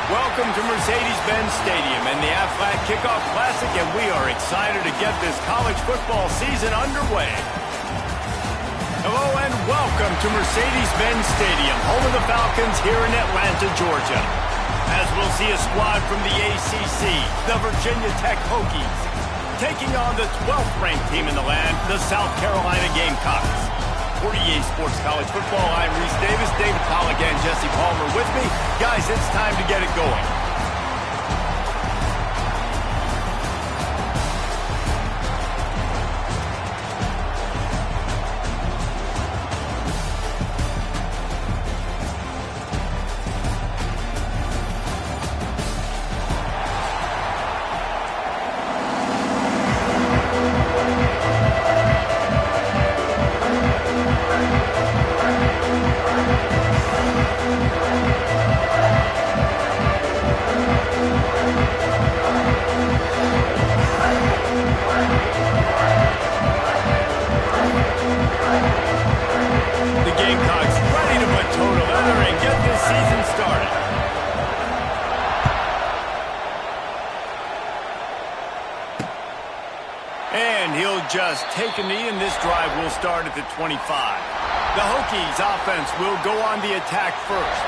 Welcome to Mercedes-Benz Stadium and the Aflac Kickoff Classic, and we are excited to get this college football season underway. Hello and welcome to Mercedes-Benz Stadium, home of the Falcons here in Atlanta, Georgia. As we'll see a squad from the ACC, the Virginia Tech Hokies, taking on the 12th ranked team in the land, the South Carolina Gamecocks. For EA Sports College Football, I'm Reese Davis, David Pollack, and Jesse Palmer with me. Guys, it's time to get it going. Just take a knee, and this drive will start at the 25. The Hokies offense will go on the attack first.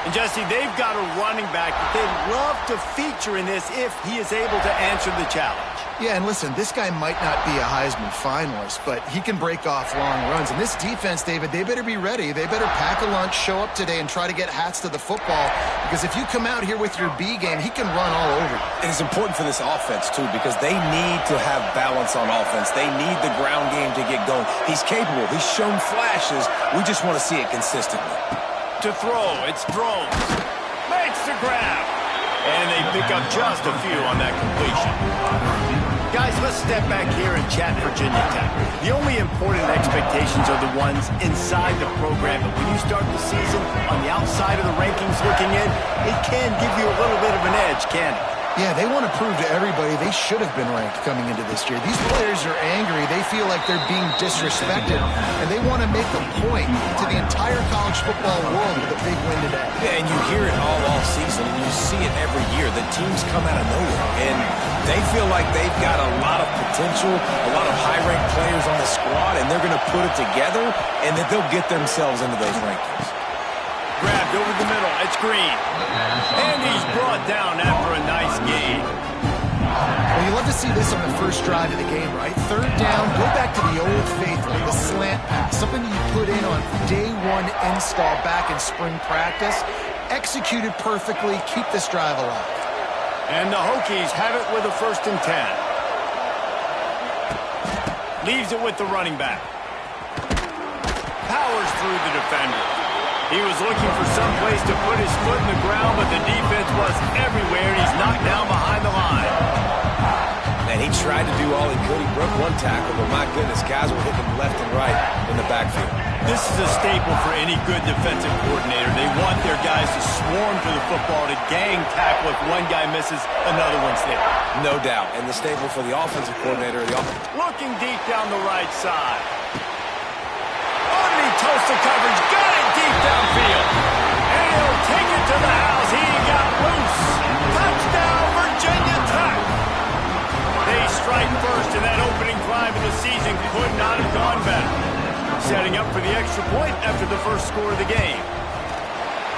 And Jesse, they've got a running back that they'd love to feature in this if he is able to answer the challenge. Yeah, and listen, this guy might not be a Heisman finalist, but he can break off long runs. And this defense, David, they better be ready. They better pack a lunch, show up today, and try to get hats to the football. Because if you come out here with your B game, he can run all over you. And it's important for this offense, too, because they need to have balance on offense. They need the ground game to get going. He's capable. He's shown flashes. We just want to see it consistently. To throw, it's Drones. Makes the grab. And they pick up just a few on that completion. Guys, let's step back here and chat Virginia Tech. The only important expectations are the ones inside the program. But when you start the season on the outside of the rankings looking in, it can give you a little bit of an edge, can't it? Yeah, they want to prove to everybody they should have been ranked coming into this year. These players are angry. They feel like they're being disrespected, and they want to make a point to the entire college football world with a big win today. Yeah, and you hear it all season, and you see it every year. The teams come out of nowhere, and they feel like they've got a lot of potential, a lot of high-ranked players on the squad, and they're going to put it together, and that they'll get themselves into those rankings. Grabbed over the middle. It's Green. And he's brought down after a nice gain. Well, you love to see this on the first drive of the game, right? Third down, go back to the old faithful, the slant pass, something you put in on day one install back in spring practice. Executed perfectly, keep this drive alive. And the Hokies have it with a 1st and 10. Leaves it with the running back. Powers through the defender. He was looking for some place to put his foot in the ground, but the defense was everywhere, and he's knocked down behind the line. And he tried to do all he could. He broke one tackle, but my goodness, guys were hitting him left and right in the backfield. This is a staple for any good defensive coordinator. They want their guys to swarm to the football, to gang tackle. If one guy misses, another one's there. No doubt. And the staple for the offensive coordinator. Looking deep down the right side. Underneath toast the coverage. Got it deep downfield. And he'll take it to the house. He got loose. Touchdown, Virginia Tech. They strike first, and that opening drive of the season could not have gone better. Setting up for the extra point after the first score of the game.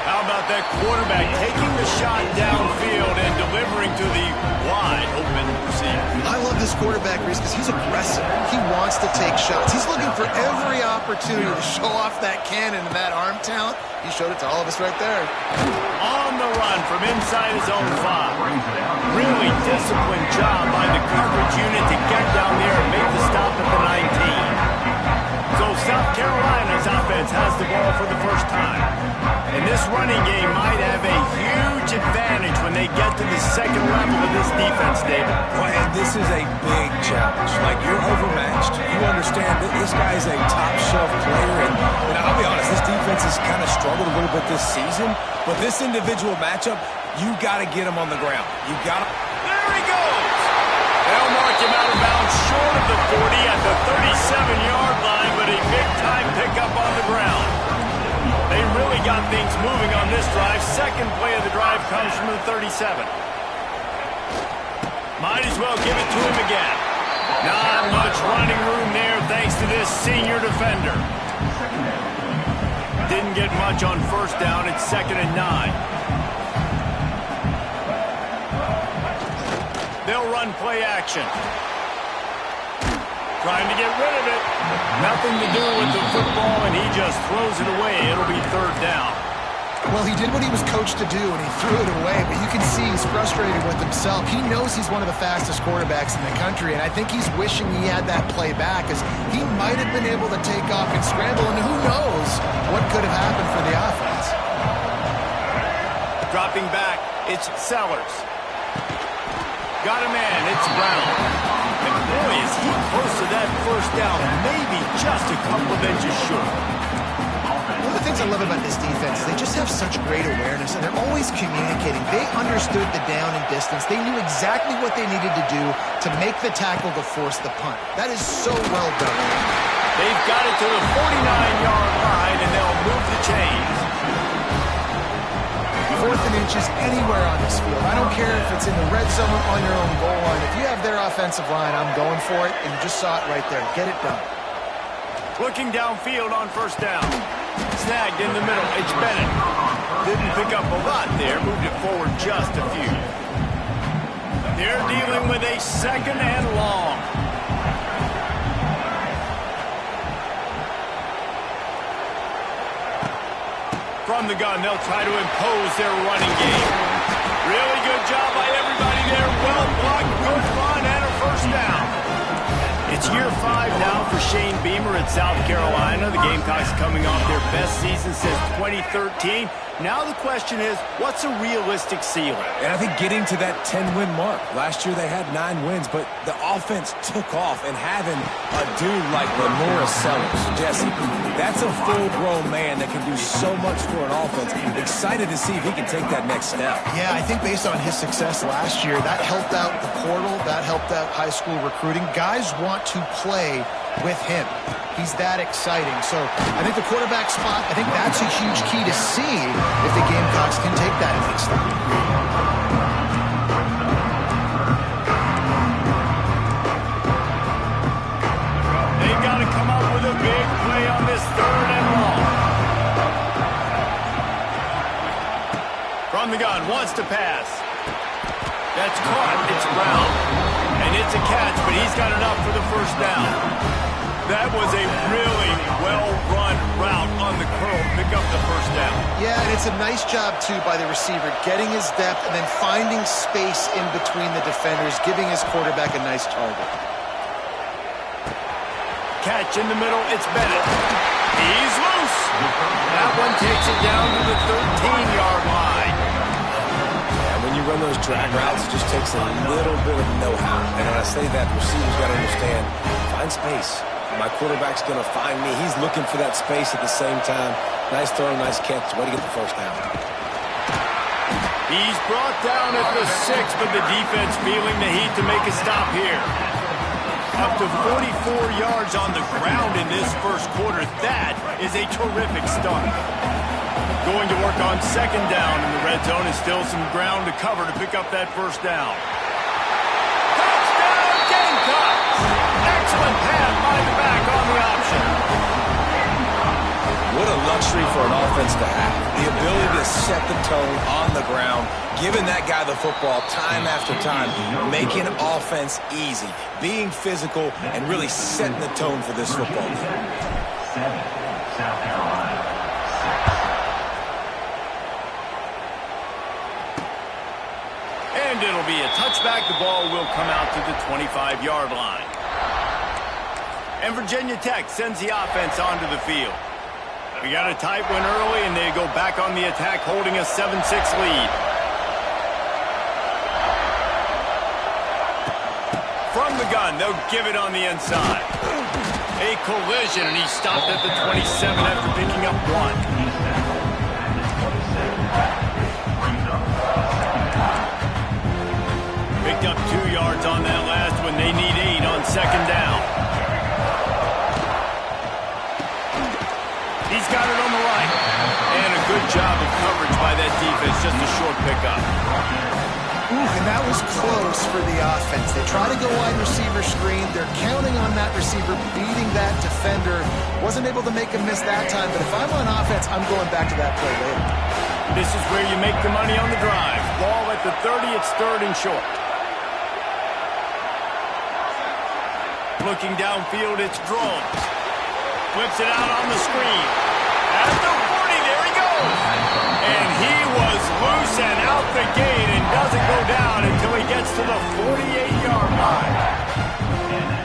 How about that quarterback taking the shot downfield and delivering to the wide open receiver? I love this quarterback, Reese, because he's aggressive. He wants to take shots. He's looking for every opportunity to show off that cannon and that arm talent. He showed it to all of us right there. On the run from inside his own 5. Really disciplined job by the coverage unit to get down there and make the stop at the 19. So South Carolina's offense has the ball for the first time. And this running game might have a huge advantage when they get to the second level of this defense, David. Well, and this is a big challenge. Like, you're overmatched. You understand that this guy's a top-shelf player. And I'll be honest, this defense has kind of struggled a little bit this season. But this individual matchup, you got to get him on the ground. You got to... There he goes! They'll mark him out of bounds short of the 40 at the 37-yard line, but a big-time pickup on the ground. They really got things moving on this drive. Second play of the drive comes from the 37. Might as well give it to him again. Not much running room there thanks to this senior defender. Didn't get much on first down. It's 2nd and 9. They'll run play action. Trying to get rid of it. Nothing to do with the football, and he just throws it away. It'll be 3rd down. Well, he did what he was coached to do, and he threw it away, but you can see he's frustrated with himself. He knows he's one of the fastest quarterbacks in the country, and I think he's wishing he had that play back, as he might have been able to take off and scramble, and who knows what could have happened for the offense. Dropping back, it's Sellers. Got a man, it's Brown. And boy, is he close to that first down, maybe just a couple of inches short. One of the things I love about this defense is they just have such great awareness, and they're always communicating. They understood the down and distance. They knew exactly what they needed to do to make the tackle to force the punt. That is so well done. They've got it to the 49-yard line, and they'll move the chains. 4th and inches anywhere on this field. I don't care if it's in the red zone or on your own goal line. If you have their offensive line, I'm going for it, and you just saw it right there. Get it done. Looking downfield on first down. Snagged in the middle. It's Bennett. Didn't pick up a lot there. Moved it forward just a few. They're dealing with a 2nd and long. From the gun, they'll try to impose their running game. Really good job by everybody there. Well blocked, good run, and a first down. It's year 5 now for Shane Beamer at South Carolina. The Gamecocks coming off their best season since 2013. Now the question is, what's a realistic ceiling? And I think getting to that 10-win mark. Last year they had 9 wins, but the offense took off, and having a dude like LaNorris Sellers, Jesse, that's a full-grown man that can do so much for an offense. Excited to see if he can take that next step. Yeah, I think based on his success last year, that helped out the portal, that helped out high school recruiting. Guys want to play with him. He's that exciting. So I think the quarterback spot, I think that's a huge key to see if the Gamecocks can take that next step. They've got to come up with a big play on this 3rd and long. From the gun, wants to pass. That's caught. It's Brown. And it's a catch, but he's got enough for the first down. That was a really well-run route on the curl. Pick up the first down. Yeah, and it's a nice job, too, by the receiver, getting his depth and then finding space in between the defenders, giving his quarterback a nice target. Catch in the middle. It's Bennett. He's loose. That one takes it down to the 13-yard line. When you run those drag routes, it just takes a little bit of know-how. And when I say that, the receiver's got to understand, find space. My quarterback's going to find me. He's looking for that space at the same time. Nice throw, nice catch. Way to get the first down. He's brought down at the 6, but the defense feeling the heat to make a stop here. Up to 44 yards on the ground in this first quarter. That is a terrific start. Going to work on 2nd down in the red zone, and still some ground to cover to pick up that first down. Touchdown, Gamecocks! Excellent pass by the back on the option. What a luxury for an offense to have. The ability to set the tone on the ground, giving that guy the football time after time, making offense easy, being physical, and really setting the tone for this football game. 7, South Carolina. And it'll be a touchback. The ball will come out to the 25-yard line. And Virginia Tech sends the offense onto the field. We got a tight one early, and they go back on the attack, holding a 7-6 lead. From the gun, they'll give it on the inside. A collision, and he stopped at the 27 after picking up 1. Picked up 2 yards on that last one. They need 8 on 2nd down. He's got it on the right. defense, just a short pickup. Ooh, and that was close for the offense. They try to go wide receiver screen. They're counting on that receiver beating that defender. Wasn't able to make him miss that time, but if I'm on offense, I'm going back to that play later. This is where you make the money on the drive. Ball at the 30, it's 3rd and short. Looking downfield, it's Drones. Flips it out on the screen. At the 40, there he goes. And he was loose and out the gate and doesn't go down until he gets to the 48-yard line.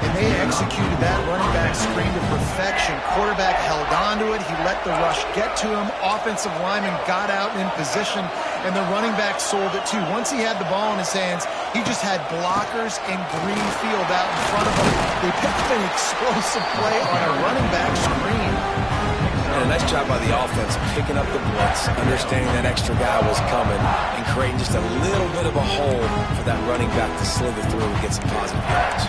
And they executed that running back screen to perfection. Quarterback held on to it. He let the rush get to him. Offensive lineman got out in position, and the running back sold it too. Once he had the ball in his hands, he just had blockers and green field out in front of him. They picked up an explosive play on a running back screen. And a nice job by the offense picking up the blitz, understanding that extra guy was coming, and creating just a little bit of a hole for that running back to slither through and get some positive yards.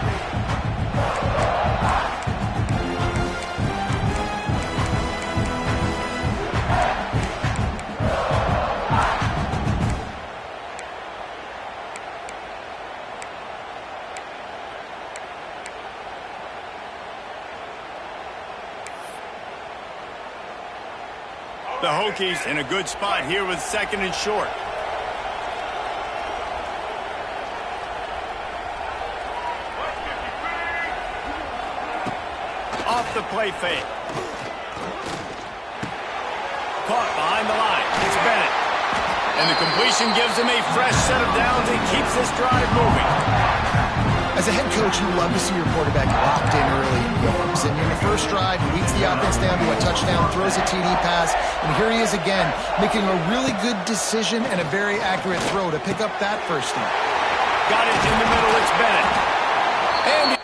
The Hokies in a good spot here with 2nd and short. Off the play fake. Caught behind the line. It's Bennett. And the completion gives him a fresh set of downs and keeps this drive moving. As a head coach, you love to see your quarterback locked in early in games. And in the first drive, he leads the offense down to a touchdown, throws a TD pass, and here he is again, making a really good decision and a very accurate throw to pick up that first down. Got it in the middle, it's Bennett. And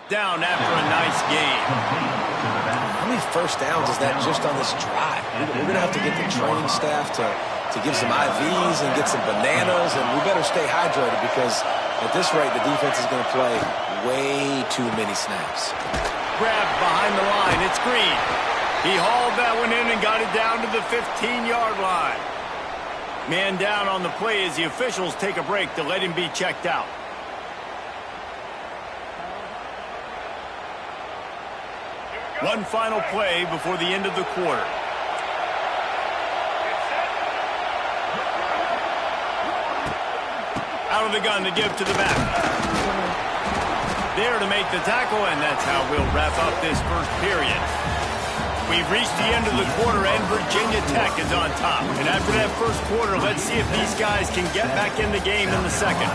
down after a nice game. How many first downs is that just on this drive? We're going to have to get the training staff to give some IVs and get some bananas, and we better stay hydrated because at this rate, the defense is going to play way too many snaps. Grab behind the line. It's Green. He hauled that one in and got it down to the 15-yard line. Man down on the play as the officials take a break to let him be checked out. One final play before the end of the quarter. Out of the gun to give to the back. There to make the tackle, and that's how we'll wrap up this first period. We've reached the end of the quarter, and Virginia Tech is on top. And after that first quarter, let's see if these guys can get back in the game in the second.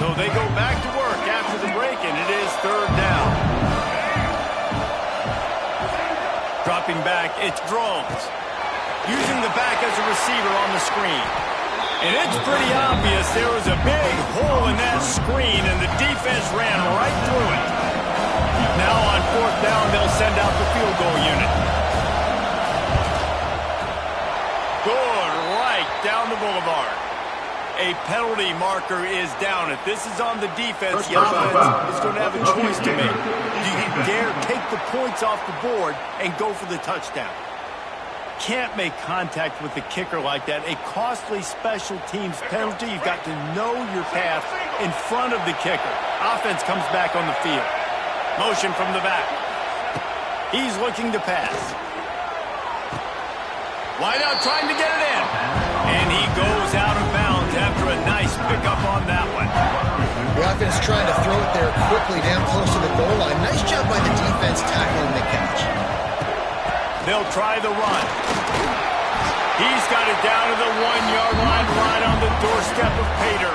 So they go back to work after the break, and it is third down. Dropping back, it's Drones. Using the back as a receiver on the screen. And it's pretty obvious there was a big hole in that screen, and the defense ran right through it. Now on fourth down, they'll send out the field goal unit. Good, right down the boulevard. A penalty marker is down. If this is on the defense, the offense is going to have a choice to make. Do you dare take the points off the board and go for the touchdown? Can't make contact with the kicker like that. A costly special teams penalty. You've got to know your path in front of the kicker. Offense comes back on the field. Motion from the back. He's looking to pass. Wide out trying to get it in. And he goes out of bounds after a nice pickup on that one. The offense trying to throw it there quickly down close to the goal line. Nice job by the defense tackling the catch. They'll try the run. He's got it down to the 1-yard line right on the doorstep of Pater.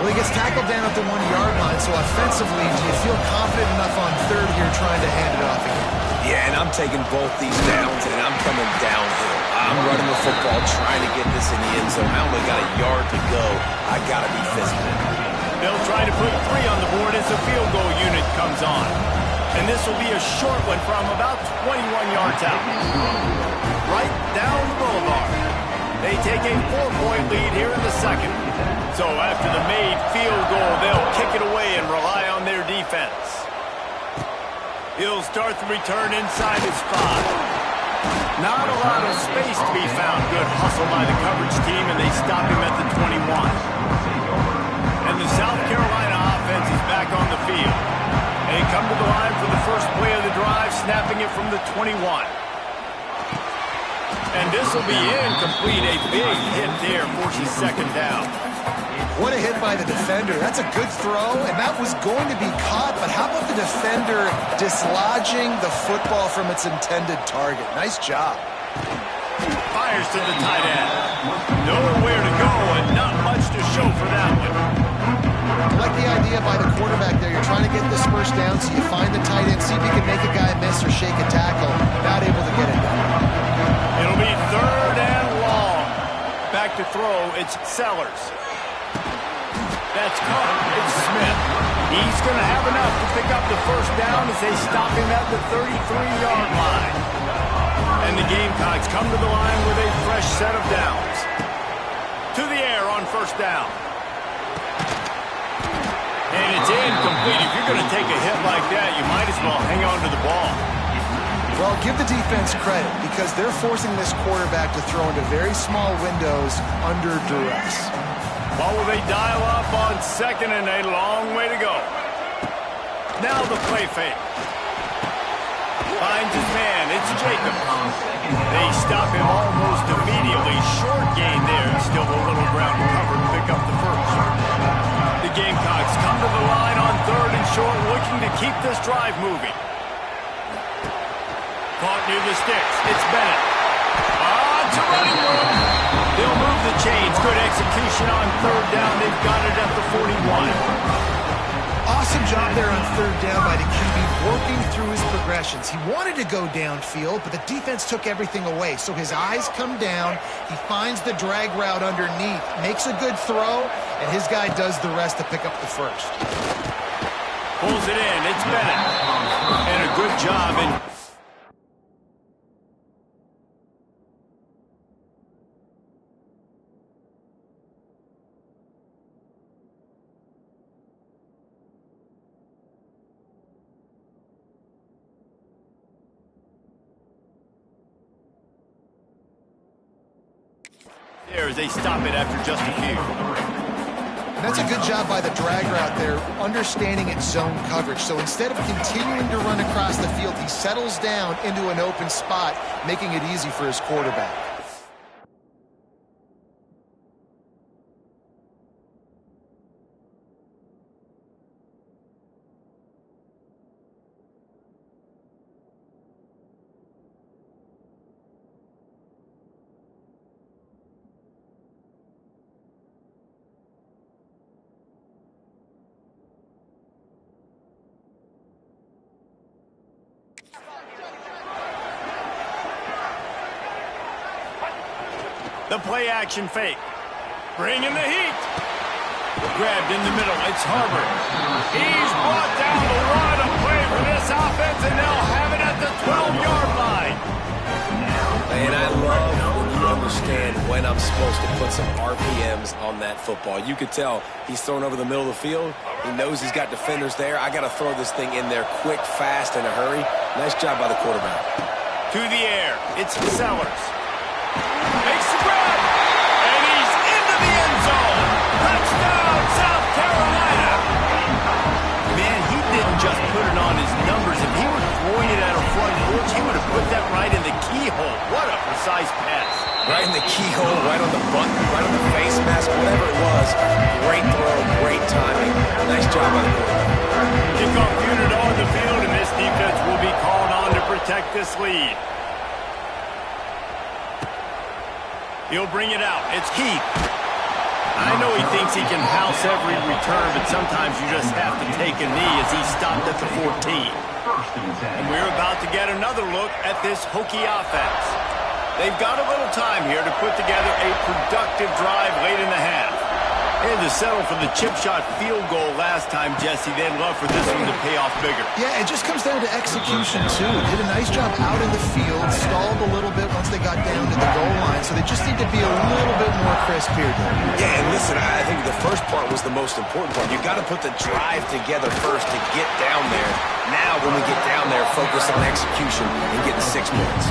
Well, he gets tackled down at the 1-yard line, so offensively, do you feel confident enough on third here trying to hand it off again? Yeah, and I'm taking both these downs, and I'm coming downhill. I'm running the football, trying to get this in the end zone. I only got a yard to go. I got to be physical. They'll try to put 3 on the board as the field goal unit comes on. And this will be a short one from about 21 yards out. Right down the boulevard. They take a 4-point lead here in the second. So after the made field goal, they'll kick it away and rely on their defense. He'll start the return inside his 5. Not a lot of space to be found. Good hustle by the coverage team, and they stop him at the 21. And the South Carolina offense is back on the field. They come to the line for the first play of the drive, snapping it from the 21. And this will be incomplete. A big hit there, forces second down. What a hit by the defender. That's a good throw, and that was going to be caught, but how about the defender dislodging the football from its intended target? Nice job. Fires to the tight end. Nowhere to go, and not much to show for that one. I like the idea by the quarterback there. You're trying to get this first down, so you find the tight end, see if you can make a guy miss or shake a tackle. Not able to get it done. It'll be third and long. Back to throw, it's Sellers. That's caught. It's Smith. He's going to have enough to pick up the first down as they stop him at the 33-yard line. And the Gamecocks come to the line with a fresh set of downs. To the air on first down. And it's incomplete. If you're going to take a hit like that, you might as well hang on to the ball. Well, give the defense credit because they're forcing this quarterback to throw into very small windows under duress. What will they dial up on second and a long way to go? Now the play fake. Finds his man. It's Jacob. They stop him almost immediately. Short gain there. Still a little ground to cover to pick up the first. The Gamecocks come to the line on third and short, looking to keep this drive moving. Caught near the sticks. It's Bennett. It's a running room. They'll move the chains. Good execution on third down. They've got it at the 41. job there on third down by the QB, working through his progressions. He wanted to go downfield, but the defense took everything away. So his eyes come down, he finds the drag route underneath, makes a good throw, and his guy does the rest to pick up the first. Pulls it in, it's Bennett. And a good job in... as they stop it after just a few. And that's a good job by the drag route there, understanding its zone coverage. So instead of continuing to run across the field, he settles down into an open spot, making it easy for his quarterback. The play-action fake. Bringing the heat. Grabbed in the middle. It's Harvard. He's brought down the run. A play for this offense, and they'll have it at the 12-yard line. And I love when you understand when I'm supposed to put some RPMs on that football. You could tell he's thrown over the middle of the field. He knows he's got defenders there. I got to throw this thing in there quick, fast, in a hurry. Nice job by the quarterback. To the air. It's Sellers. Makes the grab, and he's into the end zone. Touchdown, South Carolina. Man, he didn't just put it on his numbers. If he were throwing it at a front porch, he would have put that right in the keyhole. What a precise pass. Right in the keyhole, right on the button, right on the face mask, whatever it was. Great throw, great timing. Nice job by the quarterback. Kickoff unit on the field, and this defense will be called on to protect this lead. He'll bring it out. It's Heath. I know he thinks he can house every return, but sometimes you just have to take a knee as he stopped at the 14. And we're about to get another look at this Hokie offense. They've got a little time here to put together a productive drive late in the half. They had to settle for the chip shot field goal last time, Jesse. They'd love for this one to pay off bigger. Yeah, it just comes down to execution, too. Did a nice job out in the field, stalled a little bit once they got down to the goal line, so they just need to be a little bit more crisp here. Yeah, and listen, I think the first part was the most important part. You got to put the drive together first to get down there. Now, when we get down there, focus on execution and getting 6 points.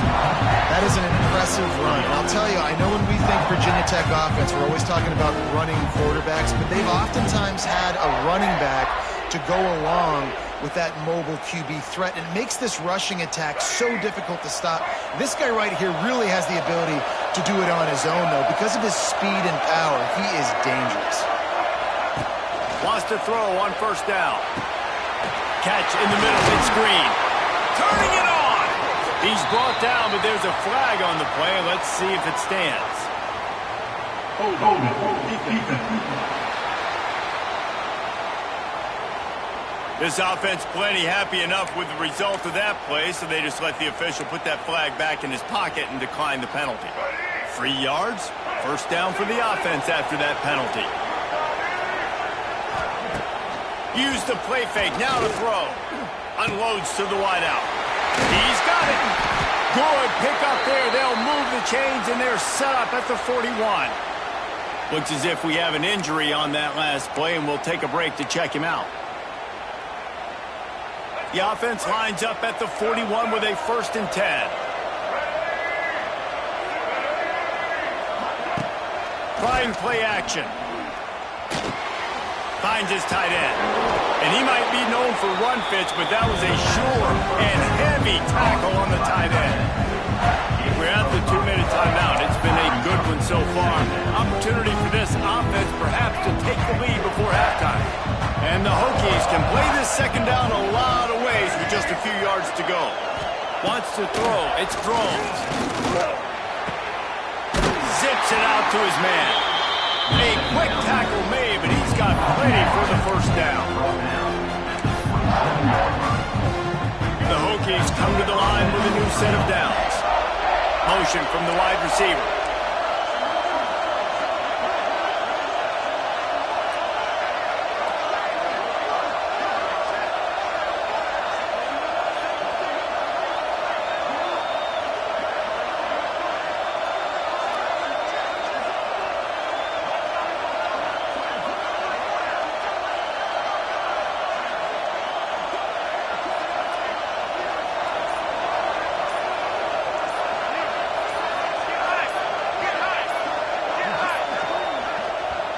That is an impressive run. And I'll tell you, I know when we think Virginia Tech offense, we're always talking about running quarterbacks, but they've oftentimes had a running back to go along with that mobile QB threat. And it makes this rushing attack so difficult to stop. This guy right here really has the ability to do it on his own, though. Because of his speed and power, he is dangerous. Wants to throw on first down. Catch in the middle, it's Green. Turning it on! He's brought down, but there's a flag on the play. Let's see if it stands. This offense plenty happy enough with the result of that play, so they just let the official put that flag back in his pocket and decline the penalty. 3 yards, first down for the offense after that penalty. Use the play fake, now to throw. Unloads to the wideout. He's got it. Good pick up there. They'll move the chains, and they're set up at the 41. Looks as if we have an injury on that last play, and we'll take a break to check him out. The offense lines up at the 41 with a 1st and 10. Trying play action. Finds his tight end. And he might be known for run fits, but that was a sure and heavy tackle on the tight end. We're at the 2-minute timeout. It's been a good one so far. Opportunity for this offense perhaps to take the lead before halftime. And the Hokies can play this second down a lot of ways with just a few yards to go. Wants to throw. It's Drones. Zips it out to his man. A quick tackle made, but he's got plenty for the first down. The Hokies come to the line with a new set of downs. Motion from the wide receiver.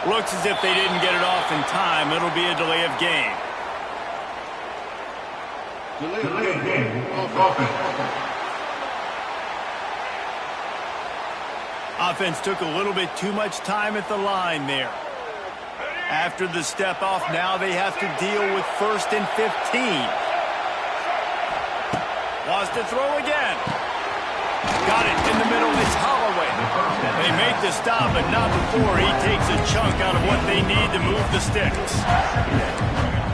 Looks as if they didn't get it off in time. It'll be a delay of game. Delay of game. Offense. Offense took a little bit too much time at the line there. After the step off, now they have to deal with 1st and 15. Wants to throw again. Got it in the middle. It's Holloway. They make the stop, but not before he takes a chunk out of what they need to move the sticks.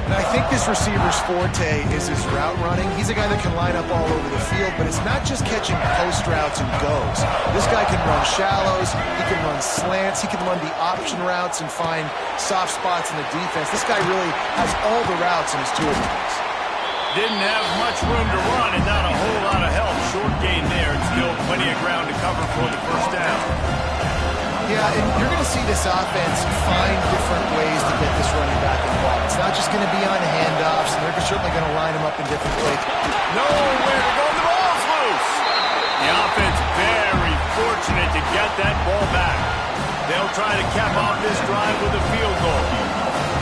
And I think this receiver's forte is his route running. He's a guy that can line up all over the field, but it's not just catching post routes and goes. This guy can run shallows, he can run slants, he can run the option routes and find soft spots in the defense. This guy really has all the routes in his toolbox. Didn't have much room to run and not a whole lot of help. Short gain there and still plenty of ground to cover for the first down. Yeah, and you're going to see this offense find different ways to get this running back involved. It's not just going to be on handoffs, and they're certainly going to line him up in different places. Nowhere to go. The ball's loose. The offense very fortunate to get that ball back. They'll try to cap off this drive with a field goal.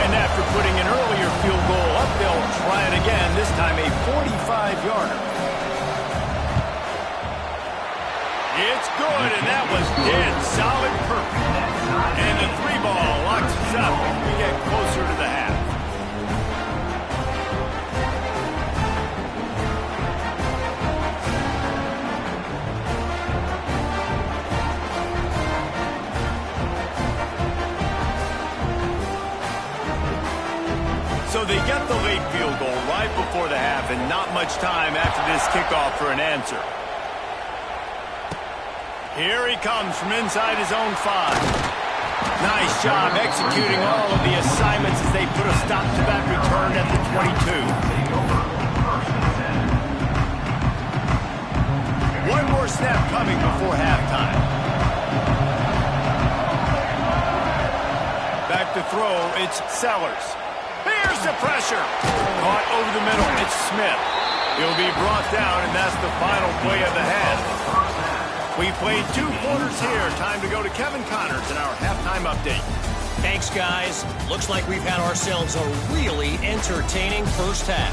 And after putting an earlier field goal up, they'll try it again, this time a 45-yarder. It's good, and that was dead solid perfect. And the 3-ball locks us up as we get closer to the half. So they get the late field goal right before the half, and not much time after this kickoff for an answer. Here he comes from inside his own 5. Nice job executing all of the assignments as they put a stop to that return at the 22. One more snap coming before halftime. Back to throw, it's Sellers. Here's the pressure. Caught over the middle, it's Smith. He'll be brought down, and that's the final play of the half. We played 2 quarters here. Time to go to Kevin Connors in our halftime update. Thanks, guys. Looks like we've had ourselves a really entertaining first half.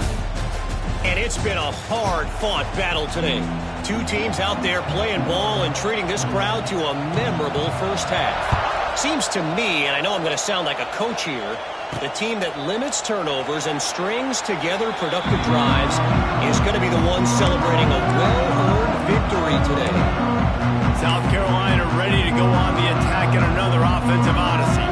And it's been a hard-fought battle today. 2 teams out there playing ball and treating this crowd to a memorable first half. Seems to me, and I know I'm going to sound like a coach here, the team that limits turnovers and strings together productive drives is going to be the one celebrating a well-earned victory today. South Carolina ready to go on the attack in another offensive odyssey.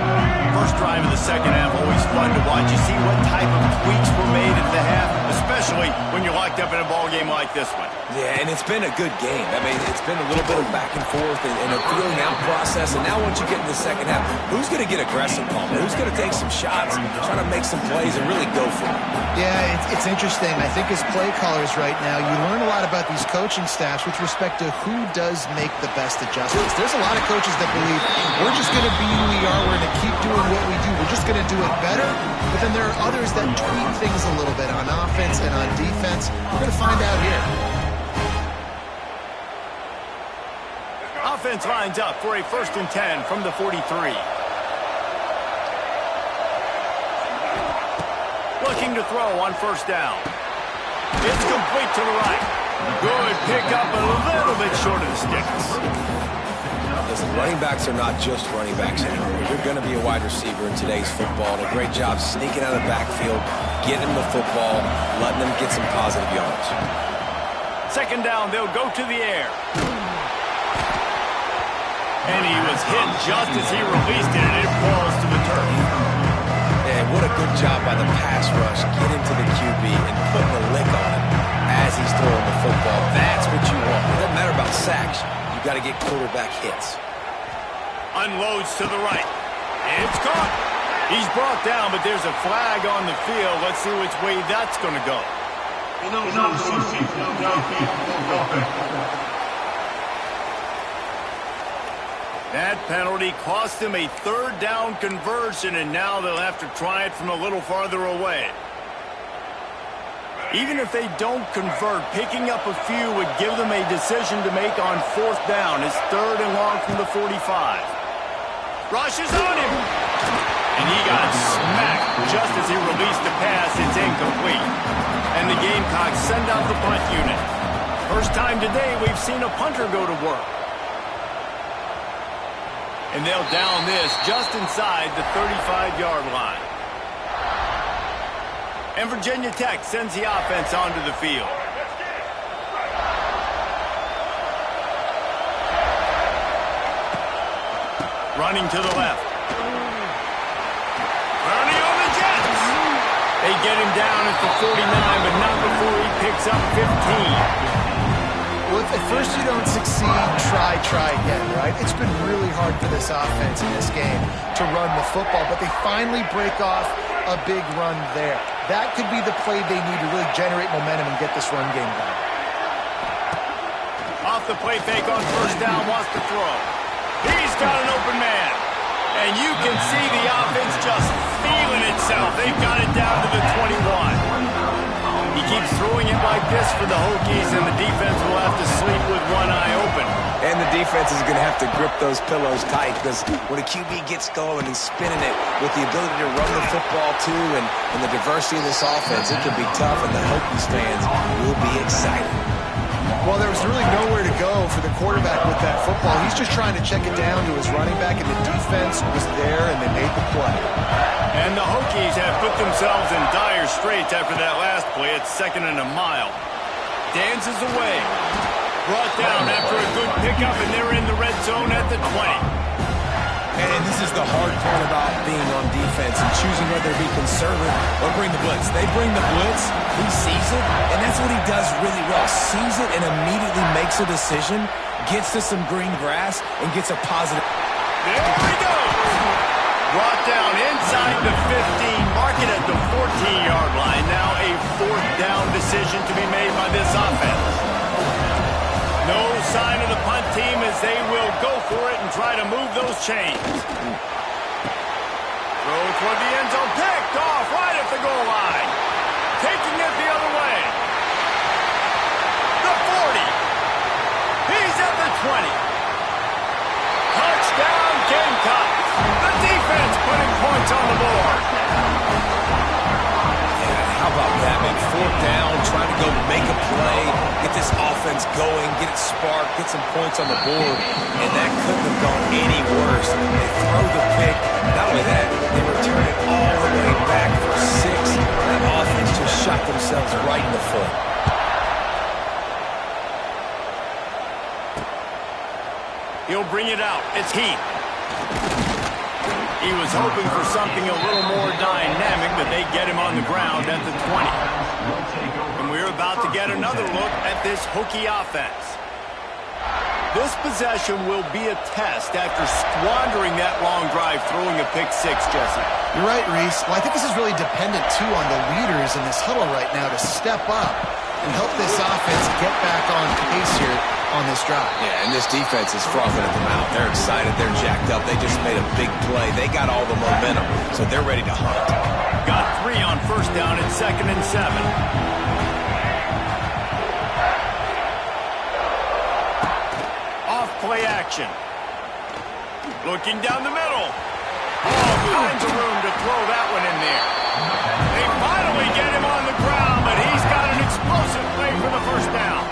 First drive of the second half, always fun to watch. You see what type of tweaks were made at the half, especially when you're locked up in a ball game like this one. Yeah, and it's been a good game. I mean, it's been a little bit of back and forth and a feeling out process. And now once you get in the second half, who's going to get aggressive, Palmer? Who's going to take some shots, try to make some plays, and really go for it? Yeah, it's interesting. I think as play callers right now, you learn a lot about these coaching staffs with respect to who does make the best adjustments. There's a lot of coaches that believe we're just going to be who we are. We're going to keep doing what we do. We're just going to do it better. But then there are others that tweak things a little bit on offense and on defense. We're going to find out here. Offense lines up for a 1st and 10 from the 43. Looking to throw on 1st down. It's complete to the right. Good pick up, a little bit short of the sticks. Listen, running backs are not just running backs anymore. You're going to be a wide receiver in today's football. And a great job sneaking out of the backfield, getting them the football, letting them get some positive yards. 2nd down, they'll go to the air. And he was hit just as he released it, and it falls to the turf. And what a good job by the pass rush, getting to the QB and putting a lick on him as he's throwing the football. That's what you want. It doesn't matter about sacks. You got to get quarterback hits. Unloads to the right. It's caught. He's brought down, but there's a flag on the field. Let's see which way that's going to go. That penalty cost him a third down conversion, and now they'll have to try it from a little farther away. Even if they don't convert, picking up a few would give them a decision to make on fourth down. It's 3rd and long from the 45. Rushes on him. And he got smacked just as he released the pass. It's incomplete. And the Gamecocks send out the punt unit. First time today we've seen a punter go to work. And they'll down this just inside the 35-yard line. And Virginia Tech sends the offense onto the field. Running to the left. Bernie on the Jets. They get him down at the 49, but not before he picks up 15. Well, if at first you don't succeed, try again, right? It's been really hard for this offense in this game to run the football, but they finally break off a big run there. That could be the play they need to really generate momentum and get this run game going. Off the play fake on first down, wants to throw. He's got an open man. And you can see the offense just feeling itself. They've got it down to the 21. He keeps throwing it like this for the Hokies, and the defense will have to sleep with one eye open. And the defense is going to have to grip those pillows tight, because when a QB gets going and spinning it with the ability to run the football too and the diversity of this offense, it can be tough, and the Hokies fans will be excited. Well, there was really nowhere to go for the quarterback with that football. He's just trying to check it down to his running back, and the defense was there, and they made the play. And the Hokies have put themselves in dire straits after that last play. It's 2nd and a mile. Dances away. Brought down after a good pickup, and they're in the red zone at the 20. And this is the hard part about being on defense and choosing whether to be conservative or bring the blitz. They bring the blitz, he sees it, and that's what he does really well. Sees it and immediately makes a decision, gets to some green grass, and gets a positive. There we go! Brought down inside the 15, mark it at the 14-yard line. Now a fourth down decision to be made by this offense. No sign of the punt team as they will go for it and try to move those chains. Throw toward the end zone, picked off right at the goal line. Taking it the other way. The 40. He's at the 20. Touchdown Gamecocks. The defense putting points on the board. How about that, man? Fourth down, trying to go make a play, get this offense going, get it sparked, get some points on the board, and that couldn't have gone any worse. They throw the pick. Not only that, they return it all the way back for 6. That offense just shot themselves right in the foot. He'll bring it out. It's Heath. He was hoping for something a little more dynamic, but they get him on the ground at the 20. And we're about to get another look at this Hokie offense. This possession will be a test after squandering that long drive, throwing a pick 6, Jesse. You're right, Reese. Well, I think this is really dependent, too, on the leaders in this huddle right now to step up and help this offense get back on pace here on this drive. Yeah, and this defense is frothing at the mouth. They're excited. They're jacked up. They just made a big play. They got all the momentum, so they're ready to hunt. Got 3 on first down at 2nd and 7. Off play action. Looking down the middle. Oh, finds a room to throw that one in there. They finally get him on the ground, but he's got an explosive play for the first down.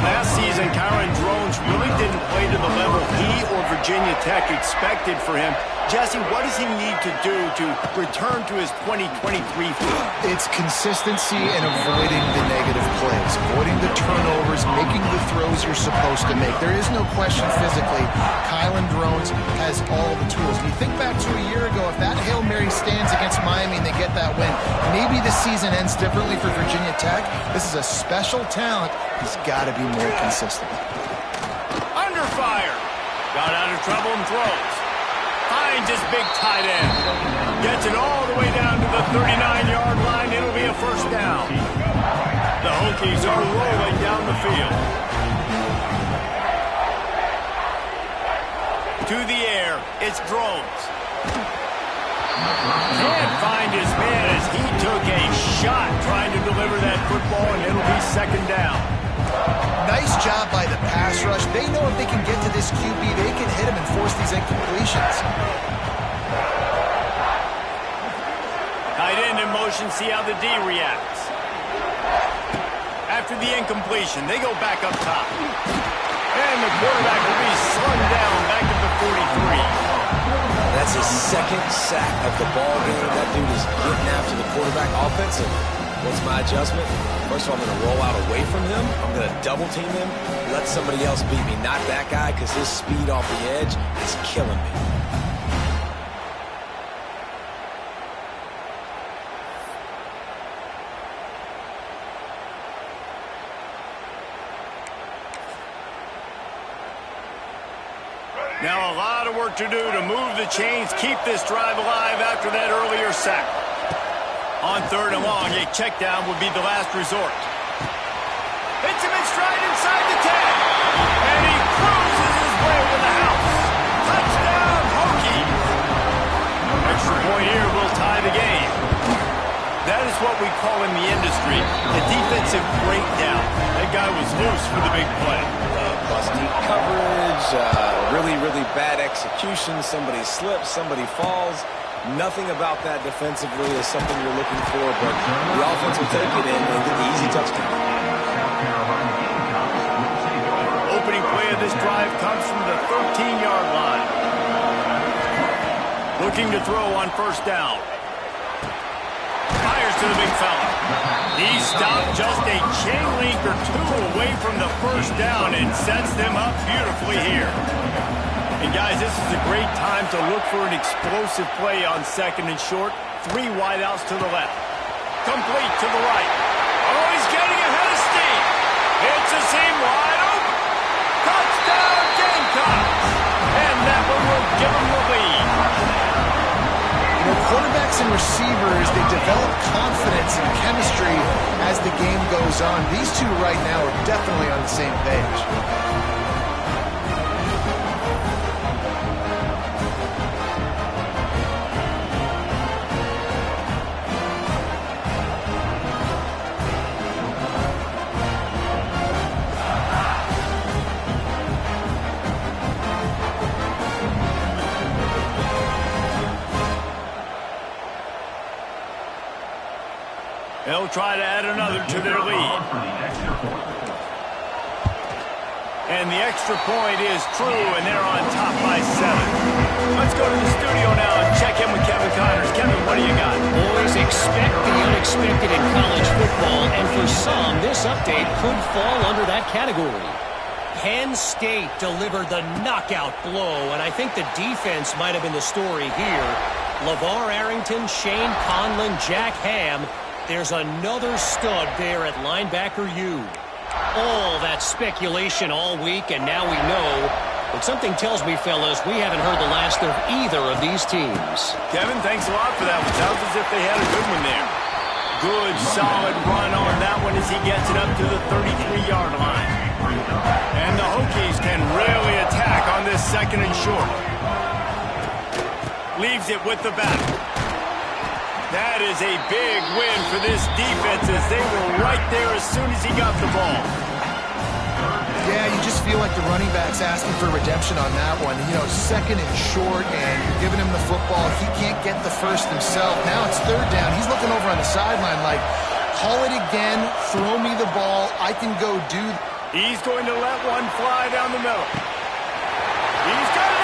Last season, Kyron Drones really didn't play to the level he or Virginia Tech expected for him. Jesse, what does he need to do to return to his 2023 form? It's consistency and avoiding the negative plays, avoiding the turnovers, making the throws you're supposed to make. There is no question physically, Kylan Drones has all the tools. And you think back to a year ago, if that Hail Mary stands against Miami and they get that win, maybe the season ends differently for Virginia Tech. This is a special talent. He's got to be more consistent. Under fire. Got out of trouble and throws. Finds his big tight end. Gets it all the way down to the 39-yard line. It'll be a first down. The Hokies are rolling down the field. To the air, it's Drones. Can't find his man as he took a shot trying to deliver that football, and it'll be second down. Nice job by the pass rush. They know if they can get to this QB, they can hit him and force these incompletions. Tight end in motion, see how the D reacts. After the incompletion, they go back up top. And the quarterback will be slung down back at the 43. That's his second sack of the ball game. That dude is getting after the quarterback. Offensive, what's my adjustment? First of all, I'm going to roll out away from him. I'm going to double team him, let somebody else beat me. Not that guy, because his speed off the edge is killing me. Now a lot of work to do to move the chains, keep this drive alive after that earlier sack. On third and long, a check down would be the last resort. Hits him in stride inside the 10. And he cruises his way to the house. Touchdown, Hokies. Extra point here will tie the game. That is what we call in the industry the defensive breakdown. That guy was loose for the big play. Busty coverage, really bad execution. Somebody slips, somebody falls. Nothing about that defensively is something you're looking for, but the offense will take it in and get the easy touchdown. Opening play of this drive comes from the 13-yard line. Looking to throw on first down. Fires to the big fella. He stopped just a chain link or two away from the first down and sets them up beautifully here. And guys, this is a great time to look for an explosive play on second and short. 3 wideouts to the left. Complete to the right. Oh, he's getting ahead of steam. It's a seam wide open. Touchdown, Gamecocks. And that one will give them the lead. You know, quarterbacks and receivers, they develop confidence and chemistry as the game goes on. These two right now are definitely on the same page. They'll try to add another to their lead. And the extra point is true, and they're on top by 7. Let's go to the studio now and check in with Kevin Connors. Kevin, what do you got? Boys, expect the unexpected in college football, and for some, this update could fall under that category. Penn State delivered the knockout blow, and I think the defense might have been the story here. LeVar Arrington, Shane Conlon, Jack Ham. There's another stud there at linebacker U. All that speculation all week, and now we know. But something tells me, fellas, we haven't heard the last of either of these teams. Kevin, thanks a lot for that. It sounds as if they had a good one there. Good, solid run on that one as he gets it up to the 33-yard line. And the Hokies can really attack on this second and short. Leaves it with the back. That is a big win for this defense as they were right there as soon as he got the ball. Yeah, you just feel like the running back's asking for redemption on that one. You know, second and short, and you're giving him the football. He can't get the first himself. Now it's third down. He's looking over on the sideline like, call it again, throw me the ball, I can go do. He's going to let one fly down the middle. He's got it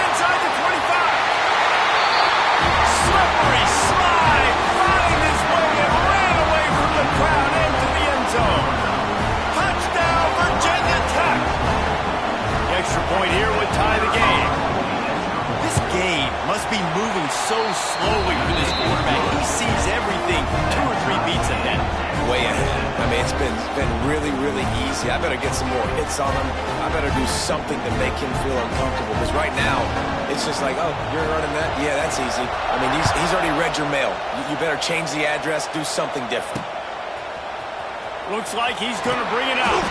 been really, really easy. I better get some more hits on him. I better do something to make him feel uncomfortable. Because right now, it's just like, oh, you're running that? Yeah, that's easy. I mean, he's already read your mail. You better change the address, do something different. Looks like he's going to bring it out.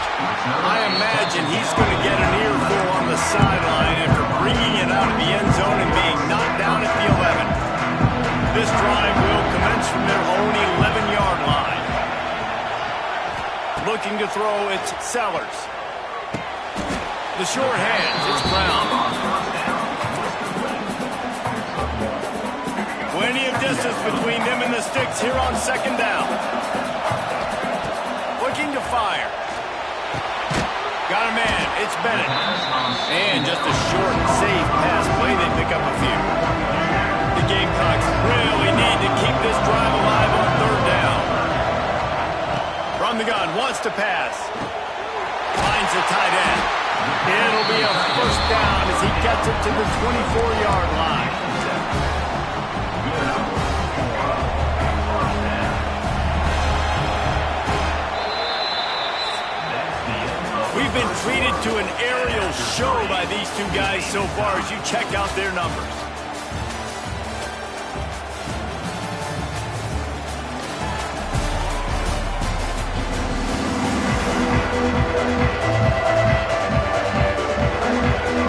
I imagine he's going to get an earful on the sideline after bringing it out of the end zone and being knocked down at the 11. This drive will commence from their own 11-yard line. Looking to throw, it's Sellers. The short hands, it's Brown. Plenty of distance between them and the sticks here on second down. Looking to fire. Got a man. It's Bennett. And just a short, safe pass play. They pick up a few. The Gamecocks really need to keep this drive alive on third down. From the gun. Wants to pass. Finds the tight end. It'll be a first down as he gets it to the 24-yard line. We've been treated to an aerial show by these two guys so far as you check out their numbers.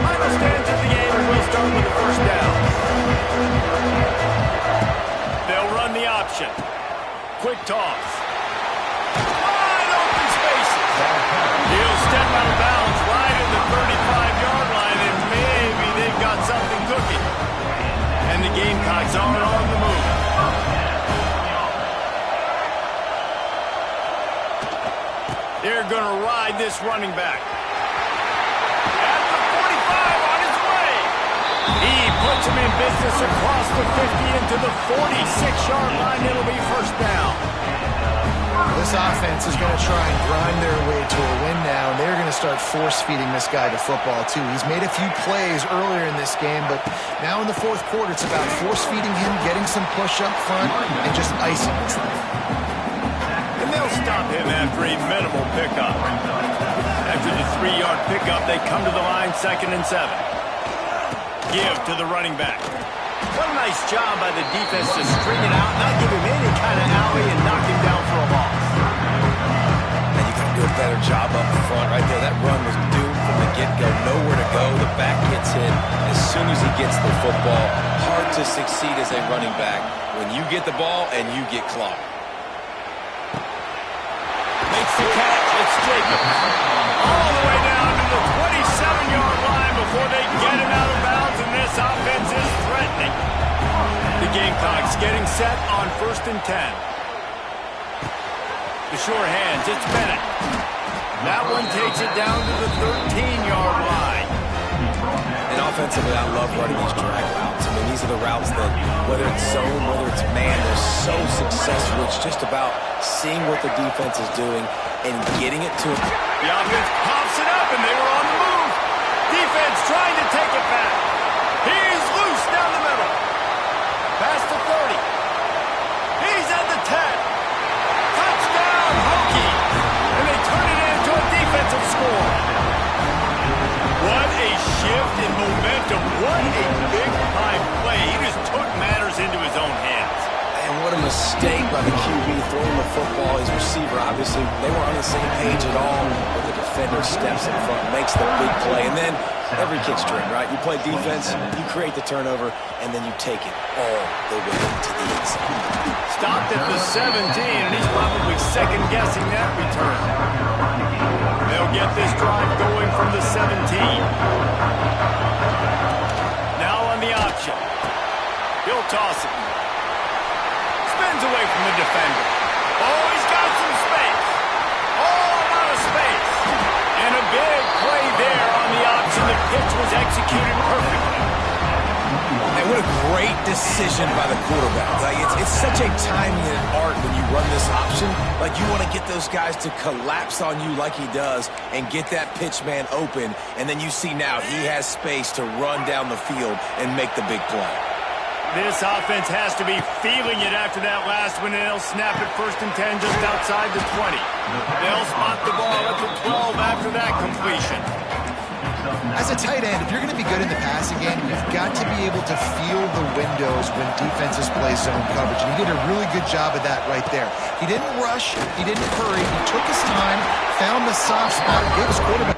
Final stands of the game, and we'll start with the first down. They'll run the option. Quick toss. He'll step out of bounds right at the 35-yard line, and maybe they've got something cooking. And the Gamecocks are on the move. They're going to ride this running back. At the 45 on his way. He puts him in business across the 50 into the 46-yard line. It'll be first down. This offense is going to try and grind their way to a win now, and they're going to start force-feeding this guy to football, too. He's made a few plays earlier in this game, but now in the fourth quarter, it's about force-feeding him, getting some push up front, and just icing this thing. And they'll stop him after a minimal pickup. After the 3-yard pickup, they come to the line 2nd and 7. Give to the running back. What a nice job by the defense to string it out, not give him any kind of alley, and knock him down for a loss. And you got to do a better job up front right there. That run was doomed from the get-go. Nowhere to go. The back gets hit as soon as he gets the football. Hard to succeed as a running back when you get the ball and you get clocked. Makes the catch. It's Jacobs. All the way down to the 27-yard line before they get him out of bounds, and this offense is threatening. The Gamecocks getting set on 1st and 10. The short hands, it's Bennett. That one takes it down to the 13-yard line. And offensively, I love running these drag routes. I mean, these are the routes that, whether it's zone, whether it's man, they're so successful. It's just about seeing what the defense is doing and getting it to it. The offense pops it up, and they were on the move. Defense trying to take it back. He's loose down the middle. Past the 30. He's at the 10. Touchdown, Hokie. And they turn it into a defensive score. What a shift in momentum. What a big-time play. He just took matters into his own hands. And what a mistake by the QB throwing the football. His receiver, obviously, they were on the same page at all. But the defender steps in front, makes the big play. And then every kid's dream, right? You play defense, you create the turnover, and then you take it all the way to the inside. Stopped at the 17, and he's probably second-guessing that return. They'll get this drive going from the 17. Now on the option. He'll toss it. Spins away from the defender. Oh, he's got some space. Oh, a lot of space. And a big play there on the option. The pitch was executed perfectly. And what a great decision by the quarterback. Like it's such a timing and art when you run this option. Like you want to get those guys to collapse on you like he does and get that pitch man open. And then you see now he has space to run down the field and make the big play. This offense has to be feeling it after that last one, and they'll snap it 1st and 10 just outside the 20. They'll spot the ball at the 12 after that completion. As a tight end, if you're going to be good in the passing game, you've got to be able to feel the windows when defenses play zone coverage. And he did a really good job of that right there. He didn't rush. He didn't hurry. He took his time, found the soft spot, and gave his quarterback.